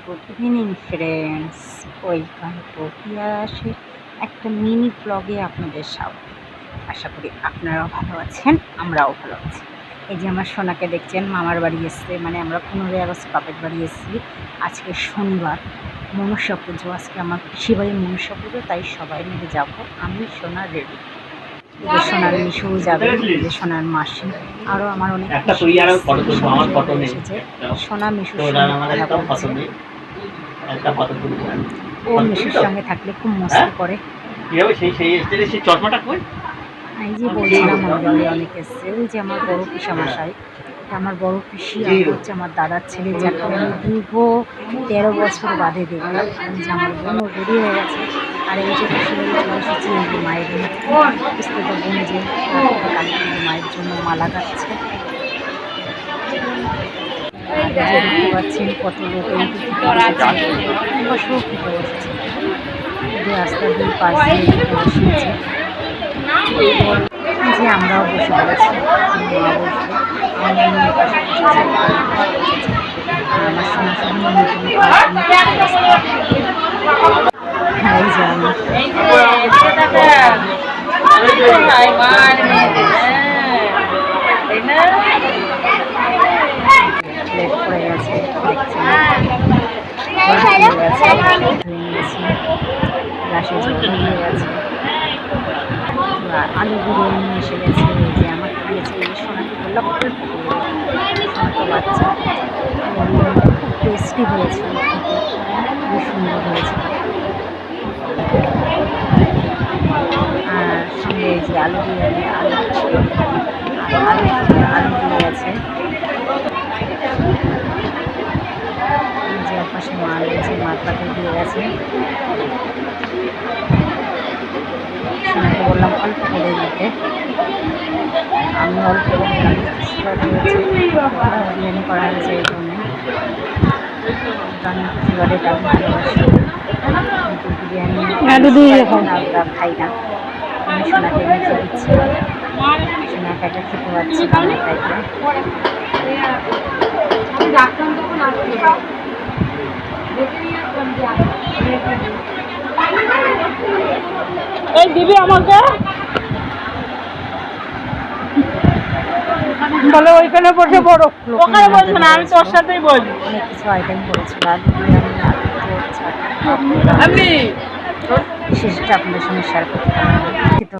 Good evening friends, welcome to পিয়াসের একটা mini ব্লগে আপনাদের স্বাগত। আশা করি আপনারাও ভালো আছেন, আমরাও ভালো আছি। এই যে আমার সোনাকে দেখছেন, মামার বাড়ি এসছে, মানে আমরা 15ই আগস্ট বাপের বাড়ি এসেছি। আজকে শনিবার, মনসা পুজো, আজকে আমার পিসিবাড়ির মনসা পুজো, তাই সবাই মিলে যাব। আমি সোনা রেডি, সোনার মিশু যাবে, সোনার মাসি, আরও আমার অনেক এসেছে। সোনা মিশুর সঙ্গে কথা বলছে। ও মিশুর সঙ্গে থাকলে খুব মস্তি করে। এই যে বলছিলাম আমার বাড়ি অনেক এসছে। ওই যে আমার বড় পিসামশাই, আমার বড় পিসি, আর হচ্ছে আমার দাদার ছেলে, যাকে আমি দীর্ঘ 13 বছর বাদে দেখলাম। যে আমার বোনও রেডি হয়ে গেছে। আর এই যে পিসিবাড়ি চলে এসেছি, এই যে মায়ের স্ত্রীত বোন যে কালী পুজো মায়ের জন্য মালা গাচ্ছে। দেখতে পাচ্ছেন কত লোক এই বসেও খেতে বসেছে। রাস্তার দুই পাশ দিয়ে খেতে বসিয়েছে। যে আমরাও বসে পড়েছি, মা বসবে, আমার পাশে আমার সোনা শুধু এই যে আমি প্লেট পড়ে গেছে, গ্লাসে জল দিয়ে গেছে, আলু বিরিয়ানি এসে গেছে। এই যে আমাকে দিয়েছে, এই সোনাকে বললাম সোনা তো বাচ্চা, খুব টেস্টি হয়েছে, খুবই সুন্দর হয়েছে। আর সঙ্গে এই যে আলু বিরিয়ানি, আলু দিয়ে গেছে। যে পাশে মা রয়েছে, মার পাতে দিয়ে গেছে। সোনাকে বললাম অল্প করে দিতে, আমি অল্প বিরিয়ানি করা হয়েছে। এই জন্য আমি পিসিবাড়িটা ভালোবাসি, কিন্তু বিরিয়ানি আমরা খাই না। আমি সোনাকে মেখে দিচ্ছি, সোনাকে একটা খেতে পাচ্ছি না, এই দিবি আমাকে বলে ওইখানে বসে বড় ওখানে বলছো না, আমি তোর সাথেই বলি। অনেক কিছু আইটেম করেছিল, বিশেষটা আপনাদের সঙ্গে শেয়ার করতে পারলাম।